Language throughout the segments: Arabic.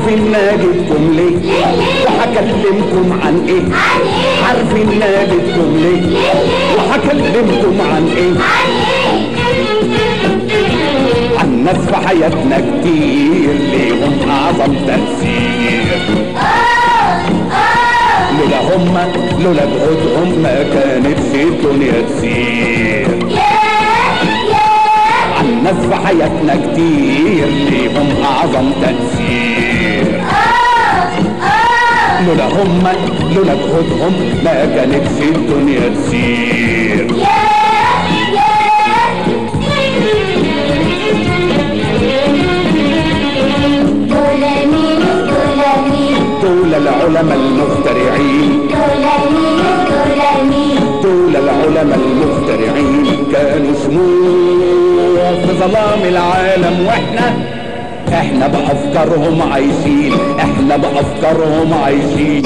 عارفين ناجدكم ليه وهكلمكم عن ايه؟ عارفين ناجدكم ليه وهكلمكم عن ايه؟ عن ناس في حياتنا كتير ليهم اعظم تأثير. لولا جهودهم ما كانتش الدنيا تسير. عن ناس في حياتنا كتير ليهم اعظم تأثير. لولا جهودهم ما كانتش الدنيا تسير. دول العلماء المخترعين. دول العلماء المخترعين كانوا شموع في ظلام العالم، احنا بأفكارهم عايشين. احنا بأفكارهم عايشين.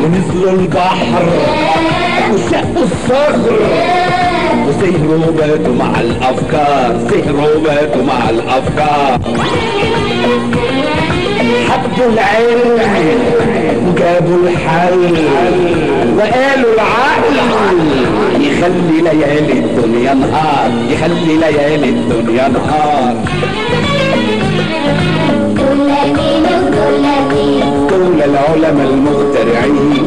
ونزلوا البحر وشقوا الصخر وسهروا باتوا مع الافكار. سهروا باتوا مع الافكار. حبوا العلم وجابوا الحل وقالوا العقل يخلي ليالي الدنيا نهار. يخلي ليالي الدنيا نهار. دول العلماء المخترعين.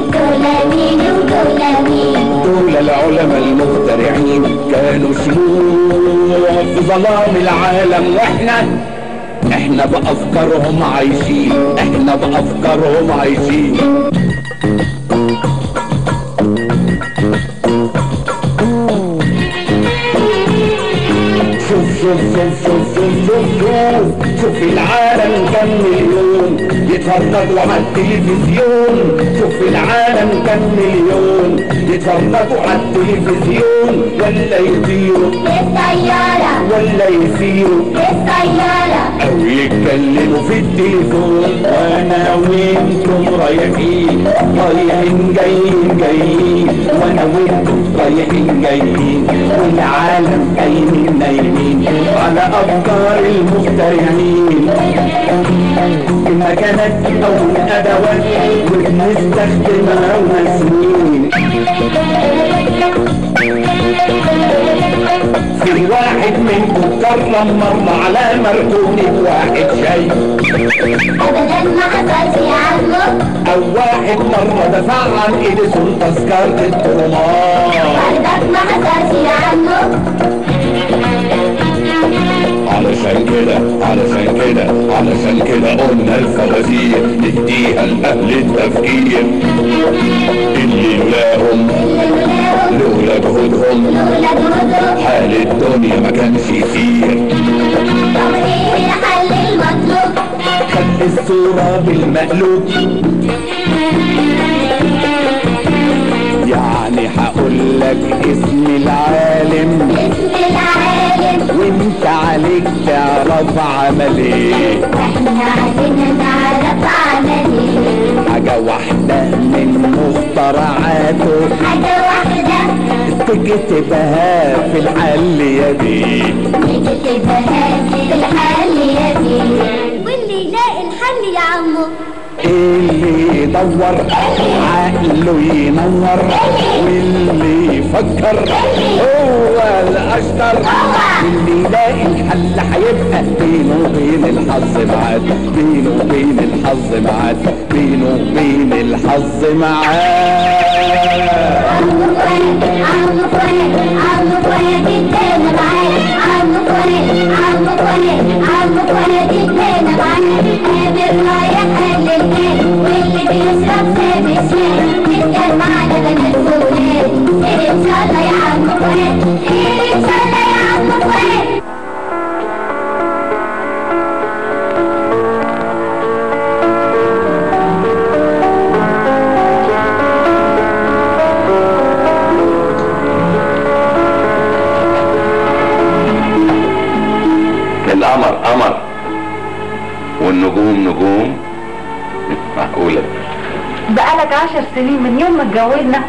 دول العلماء المخترعين كانوا شموع في ظلام العالم، احنا بأفكارهم عايشين. احنا بأفكارهم عايشين. شوف العالم كم مليون يتفرجوا على التلفزيون. شوف العالم كم مليون يتفرجوا على التلفزيون. ولا يطيروا بالطيارة ولا يسيروا بالطيارة أو يتكلموا في التليفون. وأنا وإنتم رايحين جايين وأنا وإنتم رايحين جايين والعالم نايمين على أفكار المخترعين. المكانات أو الأدوات وبنستخدمها سنين. في واحد منكم كرم مرة على مركونة واحد شاي أبدا ما حصلش يا عمو. أو واحد مرة دفع عن إيديسون تذكرة الطرمات أبدا ما حصلش يا عمو. علشان كده قلنا الفوازير نديها لأهل التفكير اللي لولا جهودهم حال الدنيا ما كانش يسير. طب ايه الحل المطلوب؟ خلي الصورة بالمقلوب. يعني هقول لك اسم العالم وانت عليك تعرف عمل ايه. احنا عايزين نعرف عمل ايه. حاجة واحدة من مخترعاته. حاجة واحدة تكتبها في الحل يا بيه. تكتبها في الحل يا بيه. واللي يلاقي الحل يا عمو اللي يدور عقله ينور، واللي يفكر هو الاشطر، اللي يلاقي الحل هيبقى بينه وبين الحظ معاد، بينه وبين الحظ معاد، بينه وبين الحظ معاد. القمر قمر والنجوم نجوم. معقولة بقالك 10 سنين من يوم ما اتجوزنا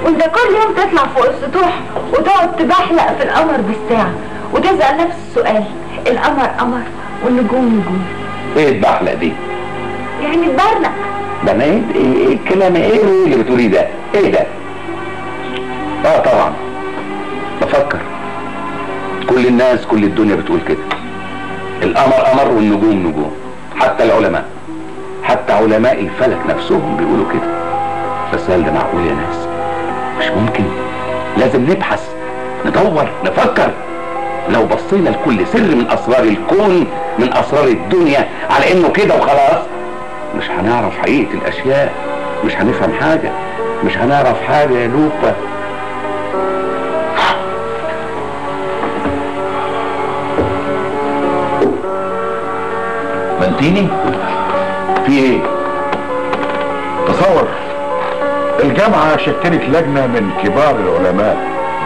وانت كل يوم تطلع فوق السطوح وتقعد تبحلق في القمر بالساعة وتسأل نفس السؤال، القمر قمر والنجوم نجوم. ايه البحلق دي؟ يعني تبرق. بنات ايه الكلام ايه اللي بتقوليه ده؟ ايه ده؟ طبعا بفكر، كل الناس كل الدنيا بتقول كده، القمر قمر والنجوم نجوم، حتى العلماء، حتى علماء الفلك نفسهم بيقولوا كده. بس هل ده معقول يا ناس؟ مش ممكن، لازم نبحث ندور نفكر. لو بصينا لكل سر من اسرار الكون من اسرار الدنيا على انه كده وخلاص مش هنعرف حقيقة الاشياء، مش هنفهم حاجة، مش هنعرف حاجة يا لوبا. منتيني في ايه؟ تصور الجامعة شكلت لجنة من كبار العلماء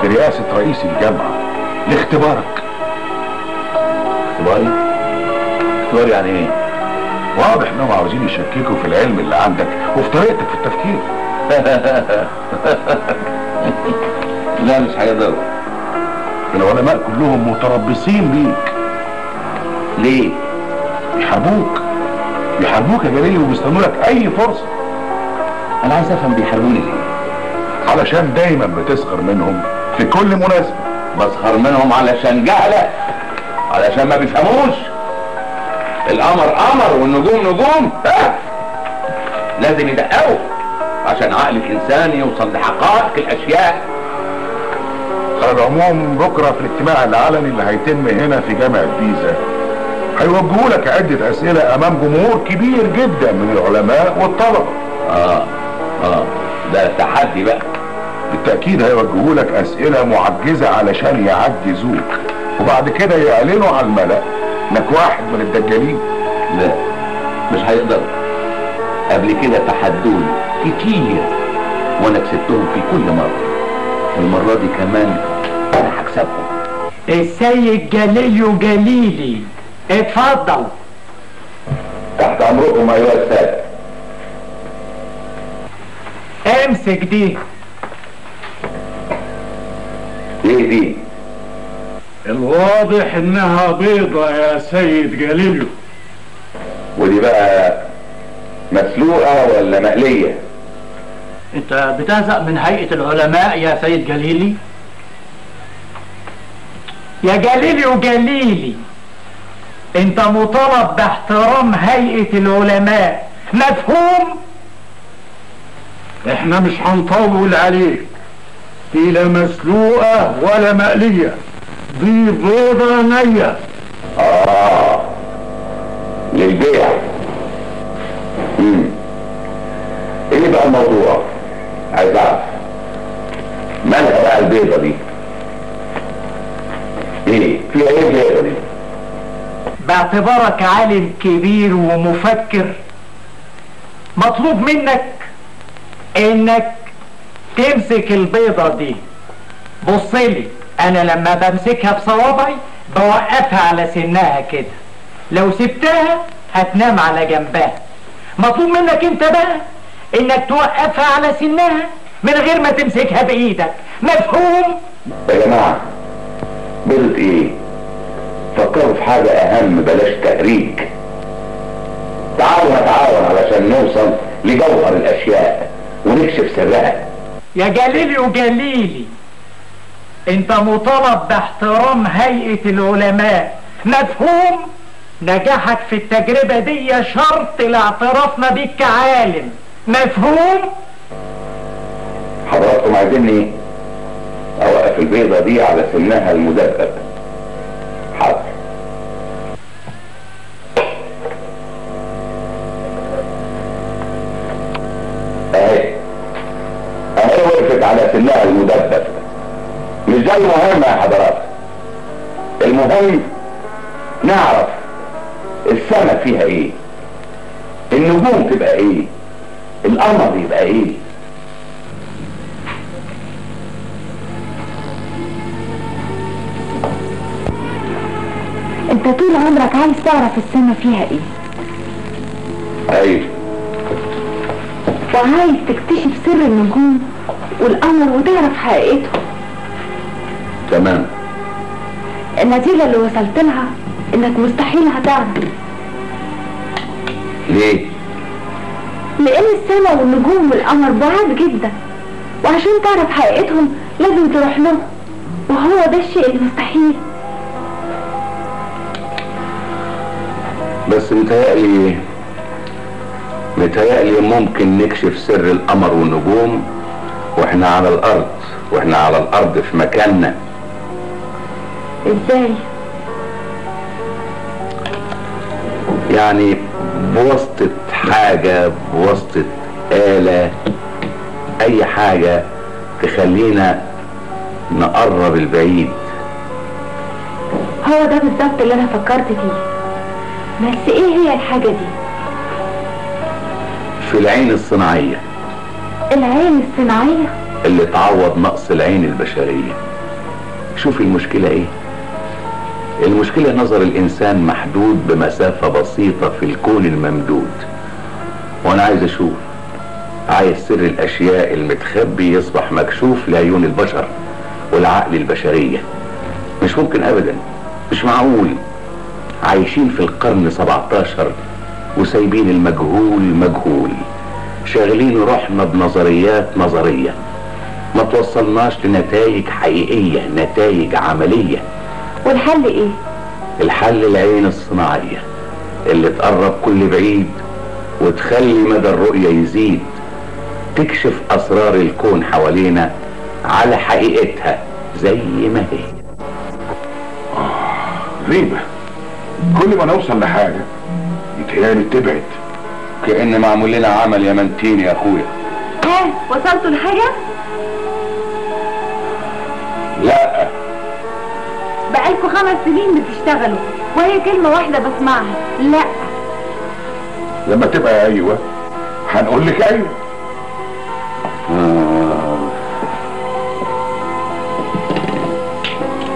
برئاسة رئيس الجامعة لاختبارك. اختباري؟ اختباري يعني ايه؟ واضح انهم عاوزين يشككوا في العلم اللي عندك وفي طريقتك في التفكير. لا مش هيقدروا. العلماء كلهم متربصين بيك. ليه؟ بيحاربوك يا جليل وبيستنوا لك اي فرصة. انا عايز افهم بيحاربوني ليه؟ علشان دايما بتسخر منهم في كل مناسبة. بسخر منهم علشان جهلة، علشان ما بيفهموش. القمر قمر والنجوم نجوم، لازم يدققوا عشان عقل الانسان يوصل لحقائق الاشياء. على العموم بكرة في الاجتماع العلني اللي هيتم هنا في جامعة بيزا هيوجهوا لك عدة اسئلة امام جمهور كبير جدا من العلماء والطلبة. ده تحدي بقى. بالتأكيد هيوجهوا لك اسئلة معجزة علشان يعجزوك، وبعد كده يعلنوا على الملأ انك واحد من الدجالين. لا مش هيقدروا، قبل كده تحدوني كتير وانا كسبتهم في كل مرة، المرة دي كمان انا هكسبهم. السيد جاليليو جليلي، اتفضل. تحت امركم ايها السادة. امسك دي. ايه دي؟ الواضح انها بيضة يا سيد جاليليو. ودي بقى مسلوقة ولا مقلية؟ انت بتهزأ من هيئة العلماء يا سيد جليلي؟ يا جليليو جليلي، انت مطالب باحترام هيئة العلماء، مفهوم؟ احنا مش هنطول عليك، دي لا مسلوقة ولا مقلية، دي بيضة نية. للبيع. ايه بقى الموضوع؟ عايز اعرف مالها بقى البيضة دي؟ ايه فيها ايه البيضة دي؟ باعتبارك عالم كبير ومفكر مطلوب منك انك تمسك البيضة دي. بصلي، انا لما بمسكها بصوابعي بوقفها على سنها كده، لو سبتها هتنام على جنبها. مطلوب منك انت بقى انك توقفها على سنها من غير ما تمسكها بايدك، مفهوم؟ يا جماعة بيضة ايه؟ فكروا في حاجة اهم، بلاش تهريج. تعالوا ونتعاون علشان نوصل لجوهر الاشياء ونكشف سرها. يا جليلي وجليلي، انت مطالب باحترام هيئة العلماء، مفهوم؟ نجاحك في التجربة دي شرط لاعترافنا بيك كعالم، مفهوم؟ حضراتكم عايزيني اوقف البيضة دي على سنها المدبب. حاضر. اهي وقفت على سنها المدبب. مش ده المهم يا حضرات، المهم نعرف السماء فيها ايه، النجوم تبقى ايه، القمر يبقى ايه. انت طول عمرك عايز تعرف السما فيها ايه. ايوه. وعايز تكتشف سر النجوم والقمر وتعرف حقيقتهم. تمام. النتيجة اللي وصلت لها انك مستحيل هتعرف. ليه؟ لان السما والنجوم والقمر بعاد جدا، وعشان تعرف حقيقتهم لازم تروح لهم، وهو ده الشيء المستحيل. بس متهيألي ممكن نكشف سر القمر والنجوم واحنا على الارض في مكاننا. ازاي؟ يعني بواسطة حاجة، بواسطة آلة، اي حاجة تخلينا نقرب البعيد. هو ده بالظبط اللي انا فكرت فيه، بس ايه هي الحاجة دي؟ في العين الصناعية. العين الصناعية اللي تعوض نقص العين البشرية. شوف المشكلة ايه؟ المشكلة نظر الانسان محدود بمسافة بسيطة في الكون الممدود، وانا عايز سر الاشياء المتخبي يصبح مكشوف لعيون البشر والعقل البشرية. مش ممكن ابدا، مش معقول عايشين في القرن 17 وسايبين المجهول مجهول، شاغلين روحنا بنظريات نظرية ما توصلناش لنتائج حقيقية، نتائج عملية. والحل ايه؟ الحل العين الصناعية اللي تقرب كل بعيد وتخلي مدى الرؤية يزيد، تكشف اسرار الكون حوالينا على حقيقتها زي ما هي. غريبة، كل ما نوصل لحاجة يتهيألي تبعد. كأن معمول لنا عمل يا منتين يا اخويا. ها وصلتوا لحاجة؟ لا، بقالكوا 5 سنين بتشتغلوا وهي كلمة واحدة بسمعها، لا. لما تبقى ايوه هنقول لك ايوه.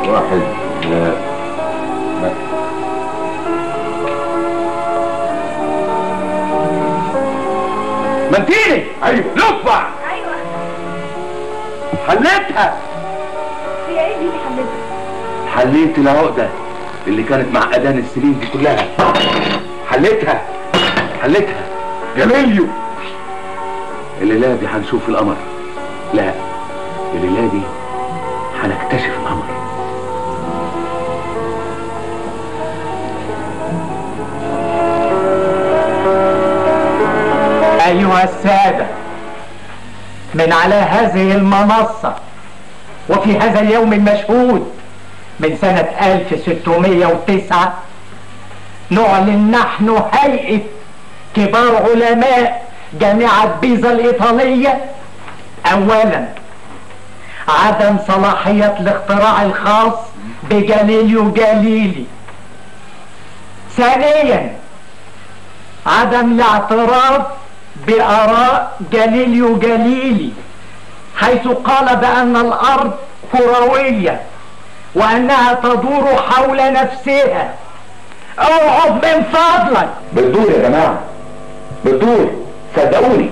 واحد منتيني. ايوه. لفع. ايوه. حليتها. هي ايه دي اللي حلتها؟ حليت العقدة اللي كانت معقداني السنين دي كلها. حليتها. جليليو، الليلة دي هنشوف القمر. لا، الليلة دي هنكتشف القمر. أيها السادة، من على هذه المنصة وفي هذا اليوم المشهود من سنة 1609 نعلن نحن هيئة كبار علماء جامعة بيزا الإيطالية أولا عدم صلاحية الاختراع الخاص بجاليليو جاليلي. ثانيا عدم الاعتراف بآراء جاليليو جاليلي حيث قال بأن الأرض كروية وأنها تدور حول نفسها. اوعوا من فضلك. بتدور يا جماعة، بتدور، صدقوني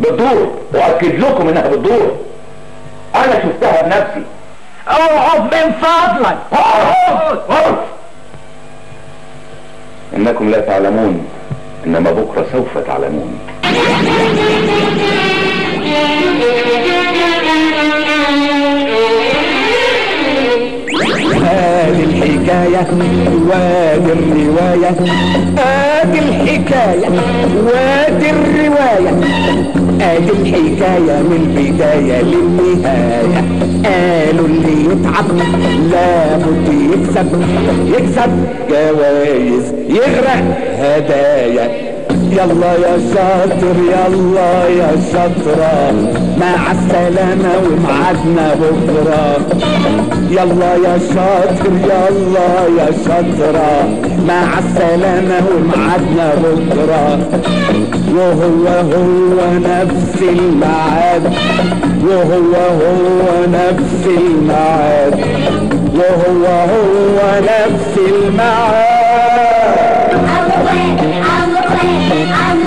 بتدور، وأكد لكم إنها بتدور. أنا شفتها بنفسي. اوعوا من فضلك. إنكم لا تعلمون انما بكره سوف تعلمون. هذه الحكاية وادي الرواية، هذه الحكاية وادي الرواية، ادي الحكاية من البداية للنهاية. قالوا اللي يتعب لابد يكسب جوايز، يغرق هدايا. يلا يا شاطر يلا يا شاطرة، مع السلامة ومعادنا بكرة. يلا يا شاطر يلا يا شاطرة، مع السلامة ومعادنا بكرة. وهو نفس الميعاد، وهو نفس الميعاد، وهو نفس الميعاد. I'm